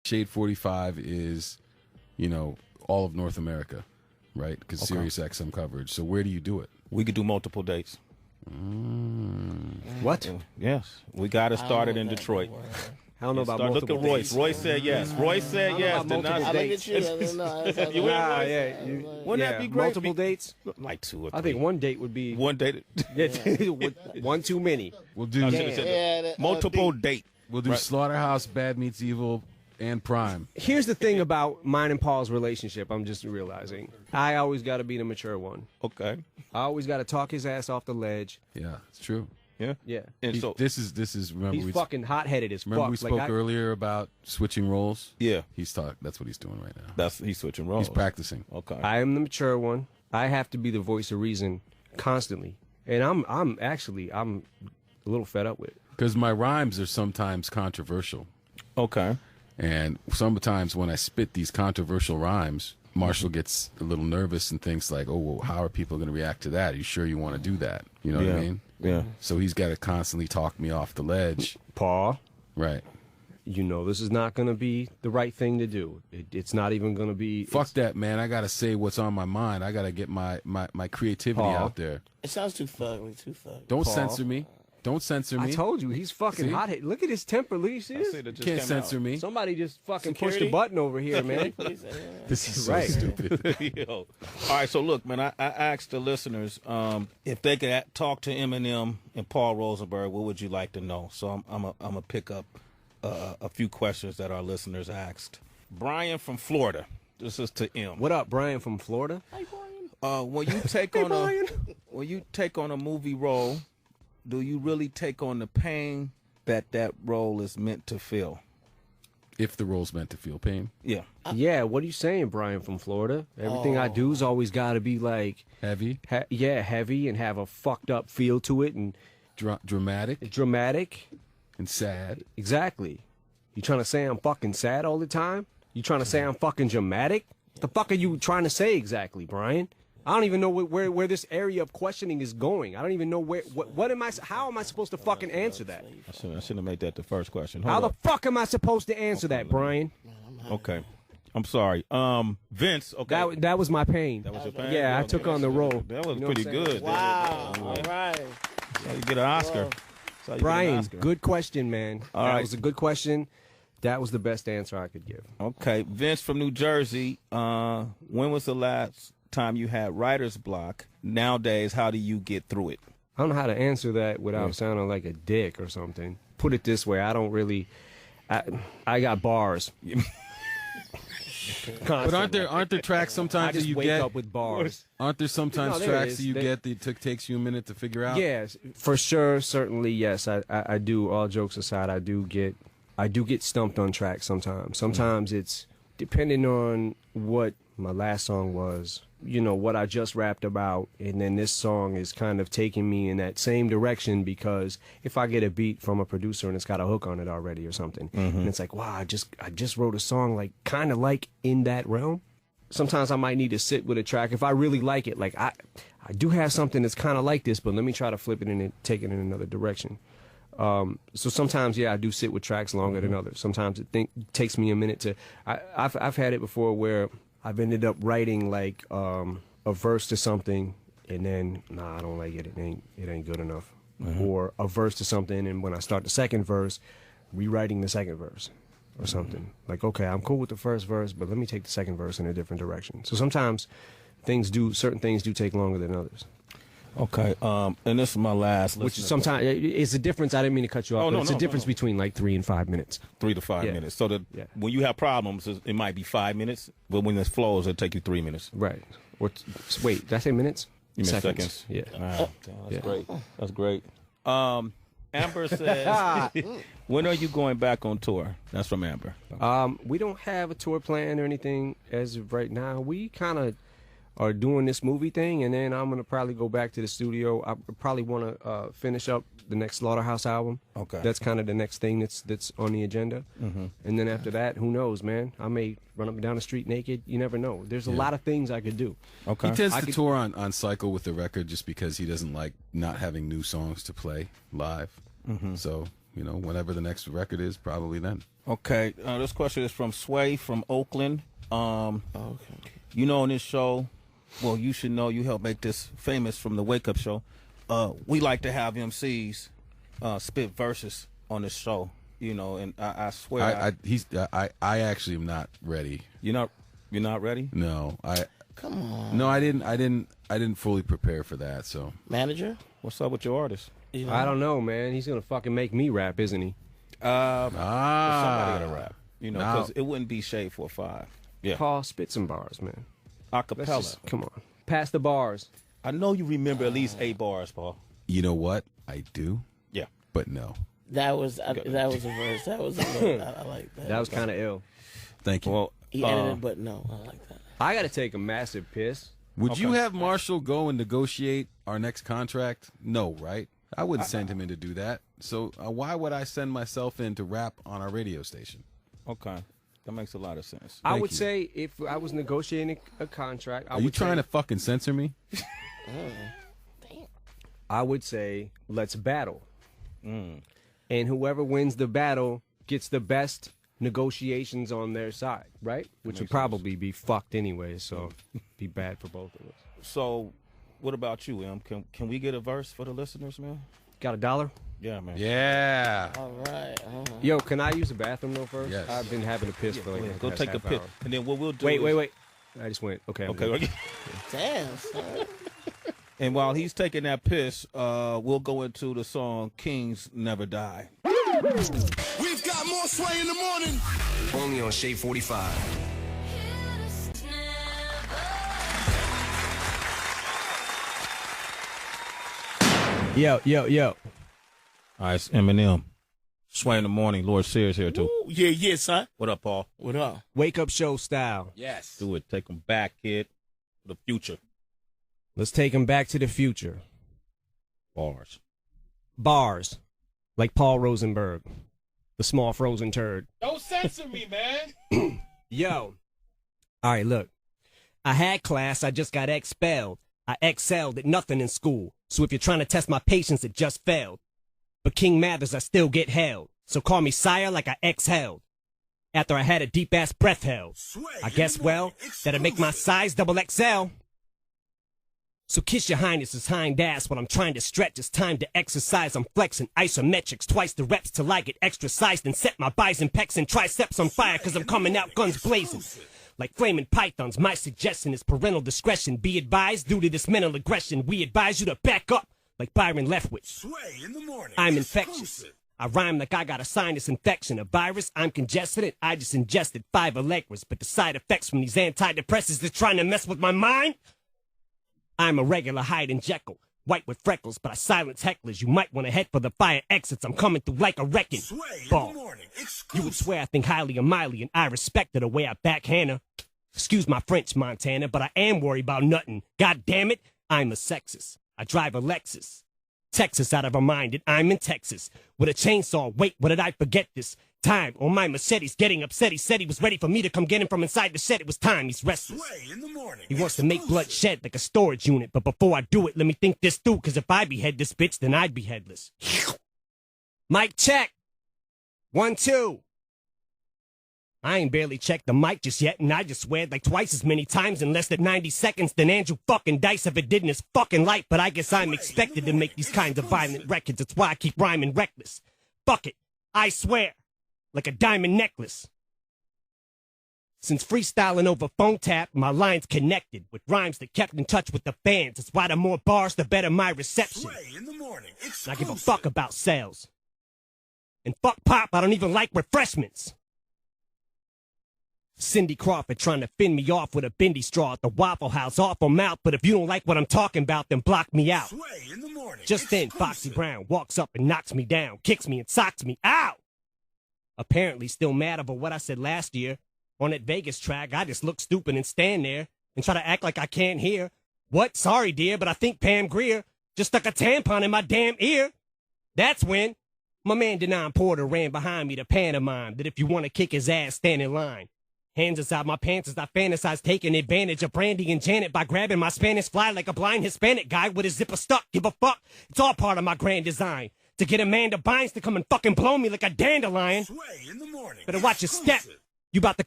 Shade45 is, you know, all of North America, right? Because Sirius XM coverage. So where do you do it? We could do multiple dates. What? Yes. We got it started in Detroit. I don't know about multiple Look at Royce. dates. Royce said yes. Royce said yes. about multiple dates. Wouldn't that be great? Multiple dates? Like 2 or 3. I think one date would be One date. one too many. We'll do Multiple date. We'll do Slaughterhouse, Bad Meets Evil, and Prime. Here's the thing about mine and Paul's relationship. I'm just realizing I always got to be the mature one. Okay. I always got to talk his ass off the ledge. Yeah, it's true. Yeah. Yeah. And so This is remember he's fucking hot-headed as fuck. remember we spoke earlier about switching roles? yeah, That's what he's doing right now. he's switching roles. He's practicing. Okay. I am the mature one. I have to be the voice of reason constantly, and I'm a little fed up with it. Because my rhymes are sometimes controversial. Okay. And sometimes when I spit these controversial rhymes, Marshall gets a little nervous and thinks like, oh, well, how are people going to react to that? Are you sure you want to do that? You know what I mean? Yeah. So he's got to constantly talk me off the ledge. Paul, Right. you know this is not going to be the right thing to do. It's not even going to be. Fuck that, man. I got to say what's on my mind. I got to get my creativity Paul. out there. It sounds too thugly, too thug. Don't Paul. censor me. Don't censor me. I told you he's fucking See? hot. Look at his temper. Look, you see this? You can't censor me. Somebody just fucking pushed Security? the button over here, man. This is so Right. stupid. Yo. All right, so look, man, I asked the listeners if they could talk to Eminem and Paul Rosenberg, what would you like to know? So I'm gonna pick up a few questions that our listeners asked. Brian from Florida. This is to M. What up, Brian from Florida? When you take when you take on a movie role, do you really take on the pain that role is meant to feel? If the role's meant to feel pain. Yeah. Yeah, what are you saying, Brian from Florida? Everything I do's always got to be like Heavy. heavy and have a fucked up feel to it and Dramatic. dramatic. And sad. Exactly. You trying to say I'm fucking sad all the time? You trying to say I'm fucking dramatic? What the fuck are you trying to say exactly, Brian? I don't even know where this area of questioning is going. I don't even know how am I supposed to fucking answer that? I shouldn't have made that the first question. How the fuck am I supposed to answer that, Brian? Okay. I'm sorry. Vince, okay. That was my pain. That was your pain? Yeah, I took on the role. That was You know what pretty I'm saying? good. Wow. All right. So you get an Oscar. So you get an Brian, Oscar. good question, man. All that right. was a good question. That was the best answer I could give. Okay. Vince from New Jersey. When was the last time you had writer's block? Nowadays, how do you get through it? I don't know how to answer that without sounding like a dick or something. Put it this way, I don't really. I got bars. But aren't there tracks I sometimes that just you wake get? up with bars. Aren't there sometimes No, there tracks is. that you get that takes you a minute to figure out? Yes, for sure, certainly, yes. I do. All jokes aside, I do get stumped on tracks sometimes. Sometimes it's depending on what my last song was, you know, what I just rapped about, and then this song is kind of taking me in that same direction because if I get a beat from a producer and it's got a hook on it already or something, and it's like, wow, I just wrote a song like kind of like in that realm. Sometimes I might need to sit with a track if I really like it. Like I do have something that's kind of like this, but let me try to flip it and take it in another direction. So sometimes, yeah, I do sit with tracks longer than others. Sometimes it takes me a minute to. I've had it before where I've ended up writing like a verse to something, and then I don't like it. It ain't good enough. Or a verse to something, and when I start the second verse, rewriting the second verse or something. Like, okay, I'm cool with the first verse, but let me take the second verse in a different direction. So sometimes certain things do take longer than others. Okay. And this is my last. Which is sometimes it's a difference. I didn't mean to cut you off. But it's a difference between like 3 and 5 minutes. 3 to 5 minutes. So that when you have problems, it might be 5 minutes, but when it flows, it'll take you 3 minutes. Right. Wait, did I say minutes? You mean seconds? Yeah. That's great. That's great. Amber says, when are you going back on tour? That's from Amber. We don't have a tour plan or anything as of right now. We kind of are doing this movie thing, and then I'm going to probably go back to the studio. I probably want to finish up the next Slaughterhouse album. Okay. That's kind of the next thing that's on the agenda. And then after that, who knows, man? I may run up and down the street naked. You never know. There's a lot of things I could do. Okay. He tends to tour on cycle with the record just because he doesn't like not having new songs to play live. So you know, whenever the next record is, probably then. Okay, this question is from Sway from Oakland. Okay. You know, on this show, well, you should know, you helped make this famous from the Wake Up Show. We like to have MCs spit verses on this show, you know, and I swear, I actually am not ready. you're not ready. No, Come on. no, I didn't fully prepare for that. So Manager? What's up with your artist? You know? I don't know, man. He's gonna fucking make me rap, isn't he? Somebody gonna rap, you know, Now- because it wouldn't be Shade45. Yeah, Paul, spit some bars, man. Let's acapella. just, come on, pass the bars. I know you remember at least 8 bars, Paul. you know what? I do, Yeah. but no. That was a verse. That was a verse. I like that. That was kind of ill. Thank you. Well, He edited, but no, I like that. I gotta take a massive piss. Would you have Marshall go and negotiate our next contract? No, right? I wouldn't send him in to do that. So why would I send myself in to rap on our radio station? okay, that makes a lot of sense. I Thank would you. say if I was negotiating a contract, Are you trying to fucking censor me? I would say let's battle, and whoever wins the battle gets the best negotiations on their side, right? Which would probably be fucked anyway, so be bad for both of us. So, what about you, Em? Can we get a verse for the listeners, man? Got $1? Yeah, man. Yeah. All right. Yo, can I use the bathroom though first? Yes. I've been having to piss for like the Go past take a half pic, hour. and then what we'll do. Wait. I just went. Okay. I'm Okay. good. okay. Damn, son. And while he's taking that piss, we'll go into the song "Kings Never Die." We've got more Sway in the morning. Only on Shade45. Yo. All right, it's Eminem. Sway in the morning. Lord Sears here too. Ooh, yeah, son. What up, Paul? What up? Wake up show style. Yes. Do it. Take them back, kid. The future. Let's take him back to the future. Bars. Bars, like Paul Rosenberg, the small frozen turd. Don't censor me, man. Yo. All right, look. I had class, I just got expelled. I excelled at nothing in school. So if you're trying to test my patience, it just failed. But King Mathers, I still get held. So call me sire like I exhaled. After I had a deep-ass breath held. I guess, well, that'll make my size double XL. So kiss your highness's hind ass when I'm trying to stretch. It's time to exercise. I'm flexing isometrics, twice the reps till I get extra sized and set my bison pecs and triceps on fire cause I'm coming out guns blazing. Like flaming pythons, my suggestion is parental discretion. Be advised, due to this mental aggression, we advise you to back up like Byron Leftwich. Sway in the morning. I'm infectious. I rhyme like I got a sinus infection. A virus, I'm congested and I just ingested 5 Allegras. But the side effects from these antidepressants is trying to mess with my mind. I'm a regular Hyde and Jekyll, white with freckles, but I silence hecklers. You might want to head for the fire exits. I'm coming through like a wrecking Sway in ball. the morning. You would swear I think highly of Miley, and I respect her the way I backhand her. Excuse my French, Montana, but I am worried about nothing. God damn it, I'm a sexist. I drive a Lexus. Texas out of her mind, and I'm in Texas. With a chainsaw, wait, what did I forget this? Time on my machete's getting upset. He said he was ready for me to come get him from inside the shed. It was time, he's restless. Sway in the morning. He wants to make blood shed like a storage unit. But before I do it, let me think this through. Cause if I behead this bitch, then I'd be headless. Mic check. 1, 2. I ain't barely checked the mic just yet, and I just sweared like twice as many times in less than 90 seconds than Andrew fucking Dice if it did in his fucking life. But I guess I'm expected to make these kinds of violent records. That's why I keep rhyming reckless. Fuck it. I swear. Like a diamond necklace. Since freestyling over phone tap, my lines connected with rhymes that kept in touch with the fans. That's why the more bars, the better my reception. Sway in the morning. And I give a fuck about sales. And fuck pop, I don't even like refreshments. Cindy Crawford trying to fin me off with a bendy straw at the Waffle House. Awful mouth, but if you don't like what I'm talking about, then block me out. Sway in the morning. Just then, Foxy Brown walks up and knocks me down, kicks me and socks me. Ow! Apparently still mad over what I said last year. On that Vegas track, I just look stupid and stand there and try to act like I can't hear. What? Sorry, dear, but I think Pam Grier just stuck a tampon in my damn ear. That's when my man Denon Porter ran behind me to pantomime that if you want to kick his ass, stand in line. Hands inside my pants as I fantasize taking advantage of Brandy and Janet by grabbing my Spanish fly like a blind Hispanic guy with his zipper stuck. Give a fuck. It's all part of my grand design. to get Amanda Bynes to come and fucking blow me like a dandelion. Sway in the morning. Better watch your step. You about to